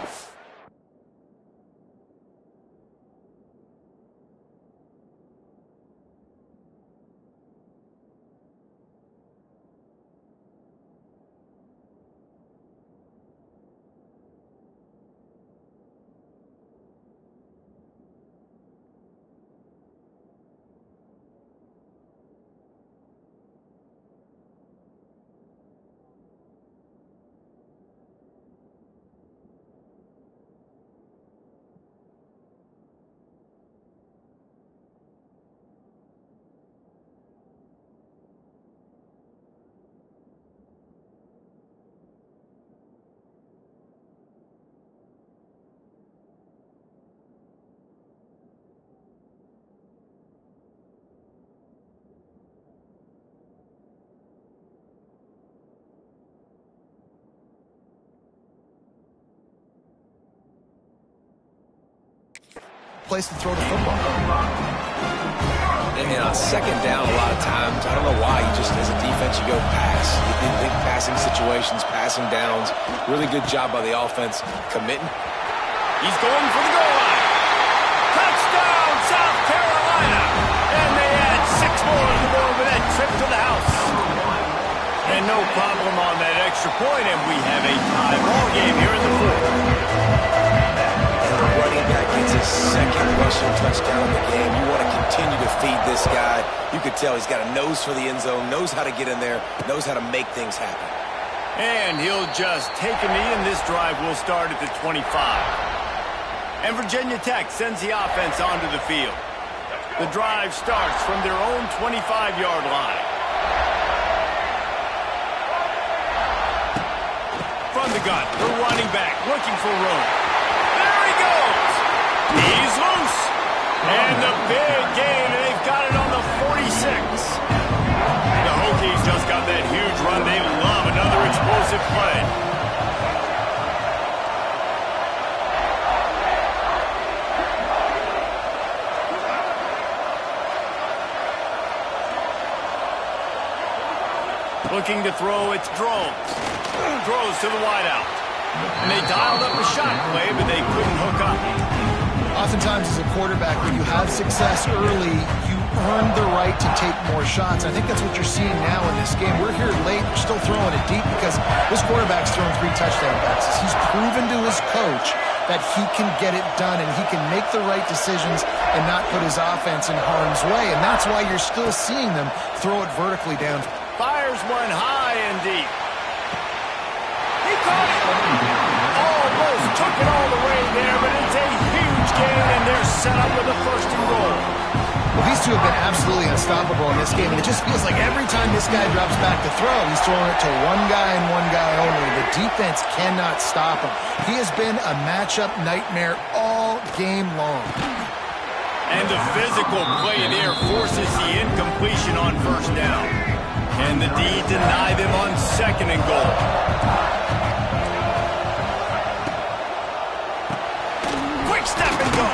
Place to throw the football. And on 2nd down, a lot of times, I don't know why, you just, as a defense, you go pass. You do big passing situations, passing downs. Really good job by the offense committing. He's going for the goal line. Touchdown, South Carolina. And they add 6 more to the board with that trip to the house. And no problem on that extra point, and we have a tie ball game here in the 4th. Running back gets his 2nd rushing touchdown of the game. You want to continue to feed this guy. You could tell he's got a nose for the end zone, knows how to get in there, knows how to make things happen. And he'll just take a knee, and this drive will start at the 25. And Virginia Tech sends the offense onto the field. The drive starts from their own 25-yard line. From the gun, the running back looking for room. He's loose. And the big gain, and they've got it on the 46. The Hokies just got that huge run. They love another explosive play. Looking to throw, it's Drones. Throws to the wideout. And they dialed up a shot play, but they couldn't hook up. Oftentimes as a quarterback, when you have success early, you earn the right to take more shots. I think that's what you're seeing now in this game. We're here late, we're still throwing it deep because this quarterback's thrown 3 touchdown passes. He's proven to his coach that he can get it done and he can make the right decisions and not put his offense in harm's way. And that's why you're still seeing them throw it vertically down. Fires one high and deep. He caught it. Almost took it all the way there, but it's a huge gain, and they're set up with a 1st and goal. Well, these two have been absolutely unstoppable in this game, and it just feels like every time this guy drops back to throw, he's throwing it to one guy and one guy only. The defense cannot stop him. He has been a matchup nightmare all game long. And the physical play there forces the incompletion on 1st down. And the D deny them on 2nd and goal. Quick step and go.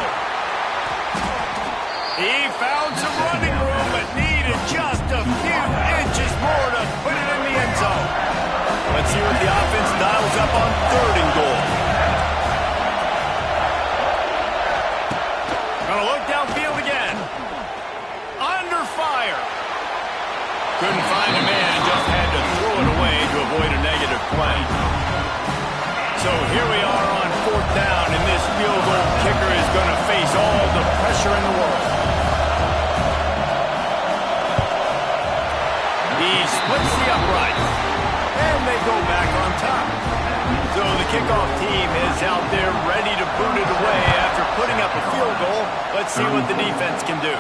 He found some running room, but needed just a few inches more to put it in the end zone. Let's see what the offense dials up on 3rd and goal. Gonna look downfield again. Under fire. Couldn't find a man, just had to throw it away to avoid a negative play. So here we are on 4th down, and this field goal kicker is going to face all the pressure in the world. He splits the uprights, and they go back on top. So the kickoff team is out there ready to boot it away after putting up a field goal. Let's see what the defense can do.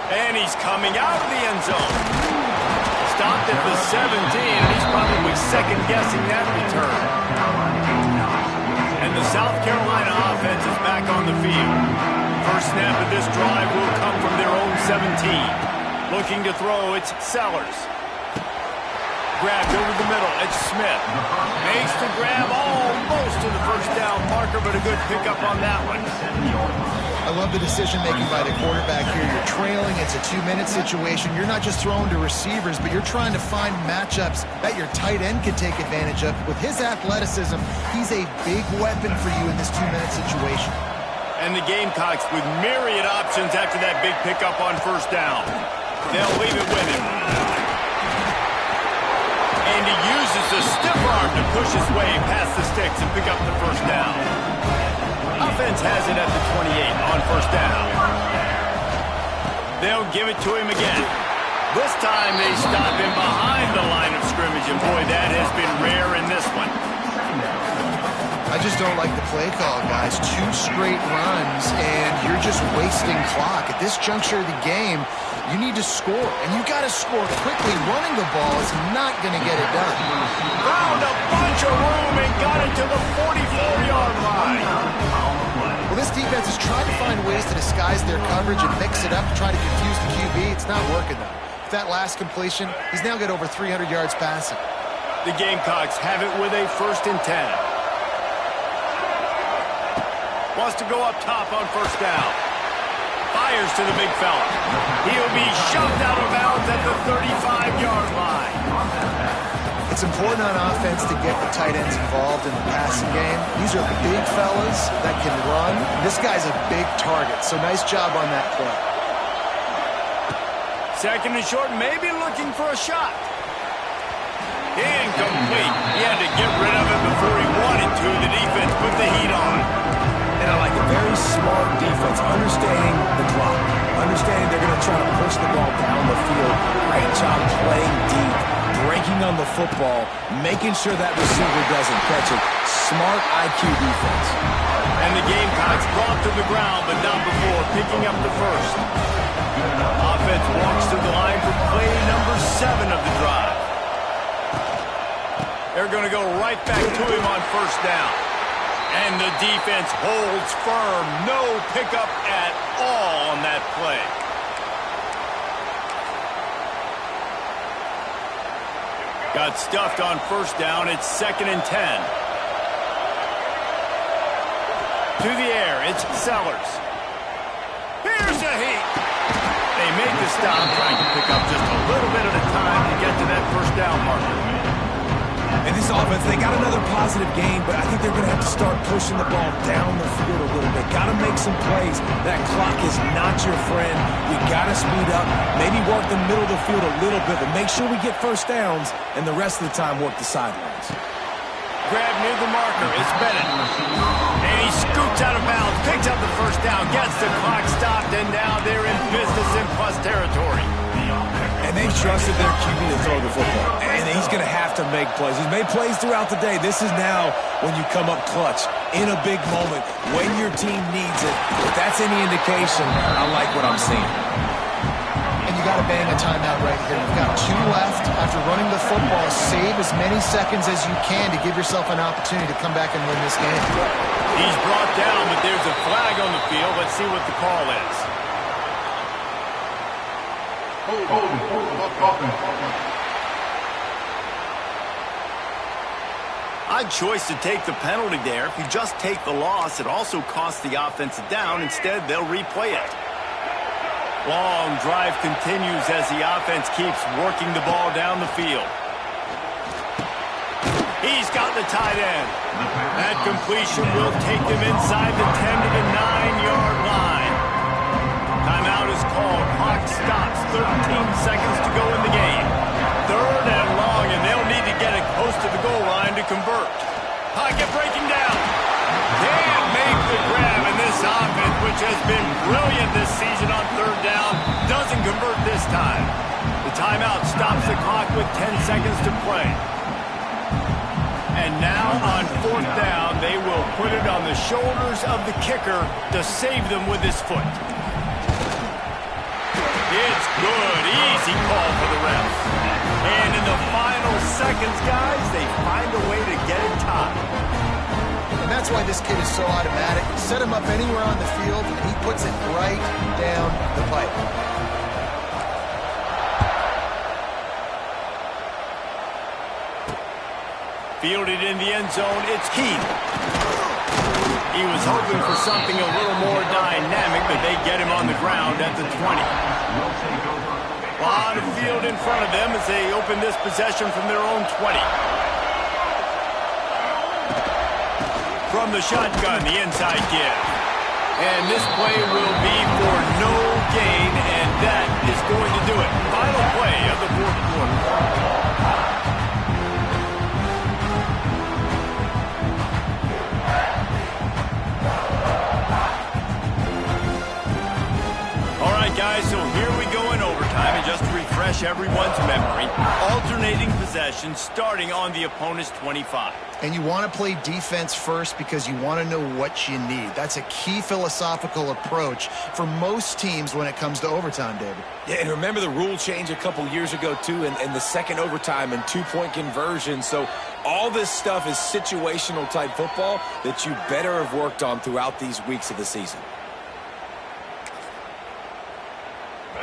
And he's coming out of the end zone. Stopped at the 17, and he's probably second-guessing that return. And the South Carolina offense is back on the field. First snap of this drive will come from their own 17. Looking to throw, it's Sellers. Grabbed over the middle, it's Smith. Makes the grab almost to the first down marker, but a good pickup on that one. I love the decision-making by the quarterback here. You're trailing, it's a 2-minute situation. You're not just throwing to receivers, but you're trying to find matchups that your tight end can take advantage of. With his athleticism, he's a big weapon for you in this 2-minute situation. And the Gamecocks with myriad options after that big pickup on first down. They'll leave it with him. And he uses the stiff arm to push his way past the sticks and pick up the first down. Offense has it at the 28 on first down. They'll give it to him again. This time they stop him behind the line of scrimmage, and boy, that has been rare in this one. I just don't like the play call, guys. 2 straight runs, and you're just wasting clock. At this juncture of the game, you need to score, and you got to score quickly. Running the ball is not going to get it done. Found a bunch of room and got it to the 44-yard line. Well, this defense is trying to find ways to disguise their coverage and mix it up to try to confuse the QB. It's not working, though. With that last completion, he's now got over 300 yards passing. The Gamecocks have it with a 1st and 10. Wants to go up top on first down. Fires to the big fella. He'll be shoved out of bounds at the 35-yard line. It's important on offense to get the tight ends involved in the passing game. These are big fellas that can run. This guy's a big target, so nice job on that play. 2nd and short, maybe looking for a shot. Incomplete. He had to get rid of it before he wanted to. The defense put the heat on. And I like a very smart defense, understanding the clock, understanding they're going to try to push the ball down the field. Great job playing deep, breaking on the football, making sure that receiver doesn't catch it. Smart IQ defense. And the Gamecocks brought to the ground, but not before picking up the first. Offense walks to the line for play number 7 of the drive. They're going to go right back to him on first down. And the defense holds firm. No pickup at all on that play. Got stuffed on first down. It's 2nd and 10. To the air, it's Sellers. Here's a heat. They make the stop, trying to pick up just a little bit at a time to get to that first down marker. And this offense, they got another positive game, but I think they're going to have to start pushing the ball down the field a little bit. Got to make some plays. That clock is not your friend. You got to speed up, maybe work the middle of the field a little bit, but make sure we get first downs, and the rest of the time work the sidelines. Grab near the marker. It's Bennett. And he scoops out of bounds, picks up the first down, gets the clock stopped, and now they're in business in plus territory. And they've trusted their QB to throw the football. And he's going to have to make plays. He's made plays throughout the day. This is now when you come up clutch in a big moment when your team needs it. If that's any indication, I like what I'm seeing. And you got to bang a timeout right here. You've got 2 left. After running the football, save as many seconds as you can to give yourself an opportunity to come back and win this game. He's brought down, but there's a flag on the field. Let's see what the call is. Odd choice to take the penalty there. If you just take the loss, it also costs the offense a down. Instead, they'll replay it. Long drive continues as the offense keeps working the ball down the field. He's got the tight end. That completion will take them inside the 10 to the 9-yard line. Timeout is called. Clock stops. 13 seconds to go in the game. 3rd and long, and they'll need to get it close to the goal line to convert. Pocket breaking down. Can't make the grab, and this offense, which has been brilliant this season on 3rd down, doesn't convert this time. The timeout stops the clock with 10 seconds to play. And now on 4th down, they will put it on the shoulders of the kicker to save them with his foot. It's good. Easy call for the refs. And in the final seconds, guys, they find a way to get it tied. And that's why this kid is so automatic. Set him up anywhere on the field, and he puts it right down the pipe. Fielded in the end zone, it's Keith. He was hoping for something a little more dynamic, but they get him on the ground at the 20. A lot of field in front of them as they open this possession from their own 20. From the shotgun, the inside give. And this play will be for no gain, and that is going to do it. Final play of the fourth quarter. Guys, so here we go in overtime, and just to refresh everyone's memory, alternating possession starting on the opponent's 25. And you want to play defense first because you want to know what you need. That's a key philosophical approach for most teams when it comes to overtime, David. Yeah, and remember the rule change a couple years ago, too, and the second overtime and two-point conversion. So all this stuff is situational type football that you better have worked on throughout these weeks of the season.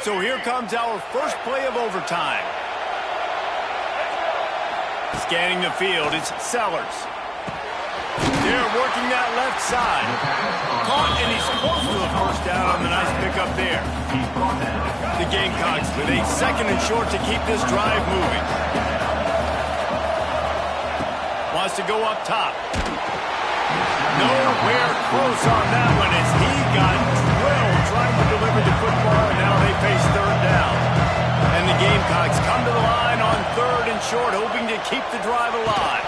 So here comes our first play of overtime. Scanning the field, it's Sellers. They're working that left side. Caught, and he's close to the first down on the nice pickup there. The Gamecocks with a second and short to keep this drive moving. Wants to go up top. Nowhere close on that one as he got drilled trying to deliver the football, and now they face third down. And the Gamecocks come to the line on third and short, hoping to keep the drive alive.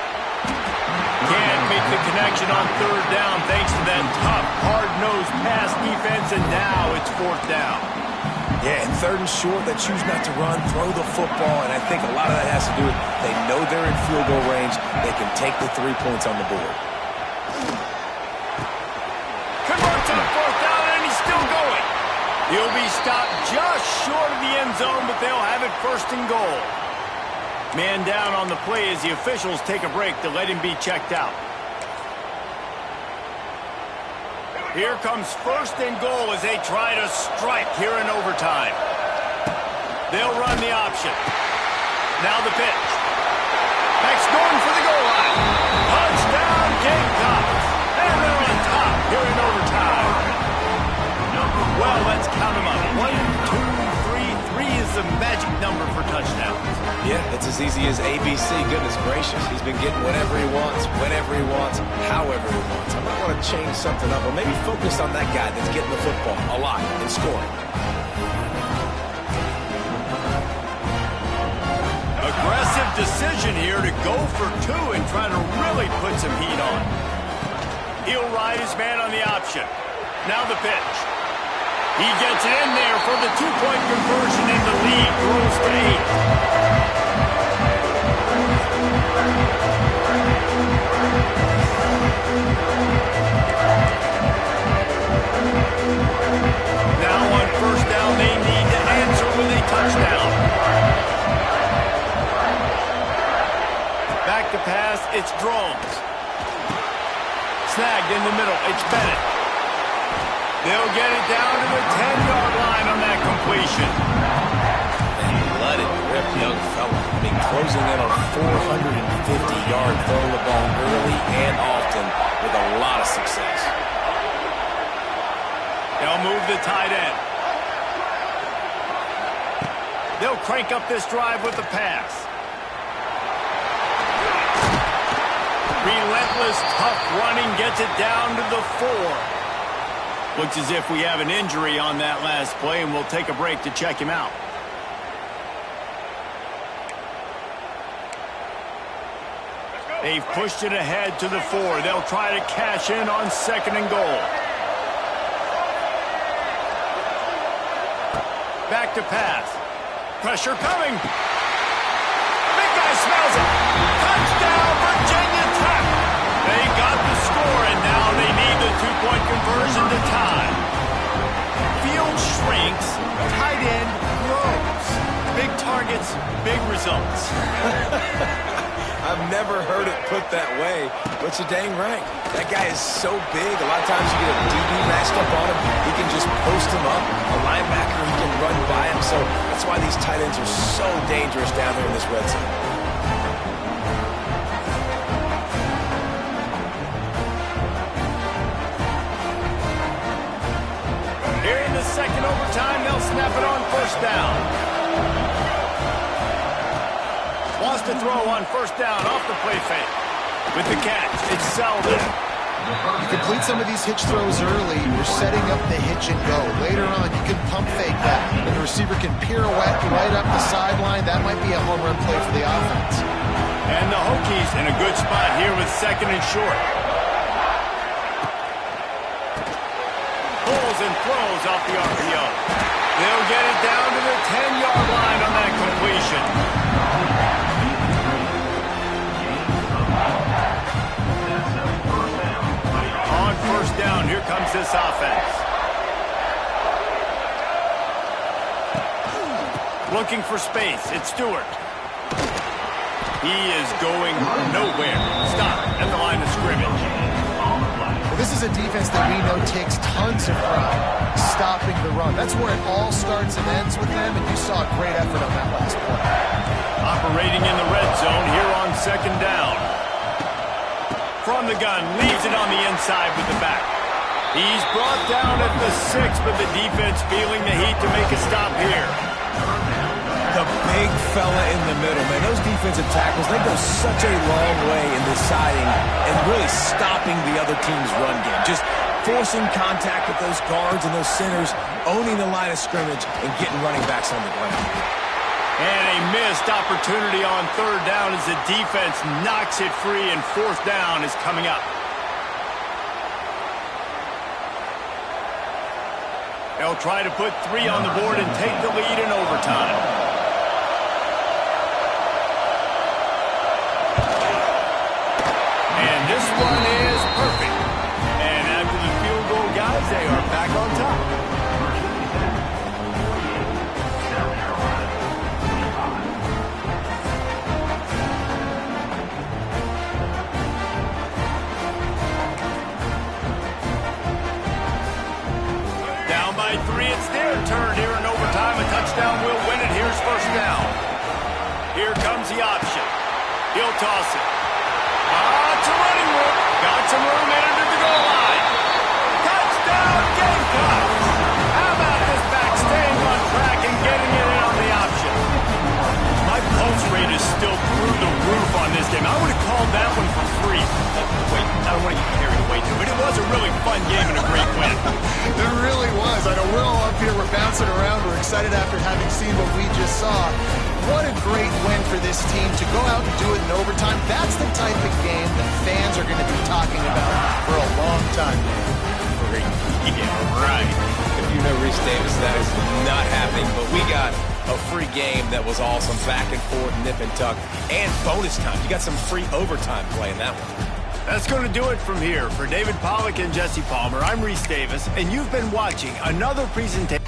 Can't make the connection on third down thanks to that tough, hard-nosed pass defense, and now it's fourth down. Yeah, and third and short, they choose not to run, throw the football, and I think a lot of that has to do with they know they're in field goal range. They can take the 3 points on the board. Converts on fourth down, and he's still going. He'll be stopped just short of the end zone, but they'll have it first and goal. Man down on the play as the officials take a break to let him be checked out. Here comes first and goal as they try to strike here in overtime. They'll run the option. Now the pitch. Next going for the goal line. Touchdown, Gamecocks. And they're on top here in overtime. Well, let's count them up. 1, 2, 3. 3 is the magic number for touchdowns. Yeah, it's as easy as ABC. Goodness gracious. He's been getting whatever he wants, whenever he wants, however he wants. I might want to change something up or maybe focus on that guy that's getting the football a lot and scoring. Aggressive decision here to go for 2 and try to really put some heat on. He'll ride his man on the option. Now the pitch. He gets it in there for the 2-point conversion, and the lead grows to 8. Now on first down, they need to answer with a touchdown. Back to pass, it's Drones. Snagged in the middle, it's Bennett. They'll get it down to the 10-yard line on that completion. And let it rip, young fella. I mean, closing in on 450-yard, throwing the ball early and often with a lot of success. They'll move the tight end. They'll crank up this drive with the pass. Relentless, tough running gets it down to the 4. Looks as if we have an injury on that last play, and we'll take a break to check him out. They've pushed it ahead to the 4. They'll try to cash in on second and goal. Back to pass. Pressure coming. Big guy smells it. Touchdown, Virginia Tech. They got the score, and now they need the 2-point conversion to tie. Field shrinks, tight end grows. Big targets, big results. I I've never heard it put that way, but you're dang right. That guy is so big. A lot of times you get a DB matched up on him. He can just post him up. A linebacker, he can run by him. So that's why these tight ends are so dangerous down there in this red zone. Here in the second overtime, they'll snap it on first down. Wants to throw on first down off the play fake. With the catch, it's Selden. You complete some of these hitch throws early, you're setting up the hitch and go. Later on, you can pump fake that, and the receiver can pirouette right up the sideline. That might be a home run play for the offense. And the Hokies in a good spot here with second and short. Pulls and throws off the RPO. They'll get it down to the 10-yard line on that completion. On first down, here comes this offense. Looking for space, it's Stewart. He is going nowhere. Stop at the line of scrimmage. Well, this is a defense that we know takes tons of pride stopping the run. That's where it all starts and ends with them, and you saw a great effort on that last play. Operating in the red zone here on second down. From the gun, leaves it on the inside with the back. He's brought down at the 6, but the defense feeling the heat to make a stop here. The big fella in the middle, man. Those defensive tackles, they go such a long way in deciding and really stopping the other team's run game. Just forcing contact with those guards and those centers, owning the line of scrimmage, and getting running backs on the ground. And a missed opportunity on third down as the defense knocks it free, and fourth down is coming up. They'll try to put 3 on the board and take the lead in overtime. And this one is perfect. And after the field goal, guys, they are back on top. Down by 3, it's their turn here in overtime. A touchdown will win it. Here's first down. Here comes the option. He'll toss it. It's a running room. Got some room in under the goal line. Touchdown, Gamecocks. How about this back staying on track and getting it in on the option? My pulse rate is still through the roof on this game. I would have called that one for free. Wait, I don't want to get carried away, but it was a really fun game and a great win. It really was. I know we're all up here, we're bouncing around, we're excited after having seen what we just saw. What a great win for this team to go out and do it in overtime. That's the type of game that fans are going to be talking about for a long time. Yeah, right. If you know Reese Davis, that is not happening, but we got a free game that was awesome. Back and forth, nip and tuck, and bonus time. You got some free overtime play in that one. That's going to do it from here. For David Pollack and Jesse Palmer, I'm Reese Davis, and you've been watching another presentation.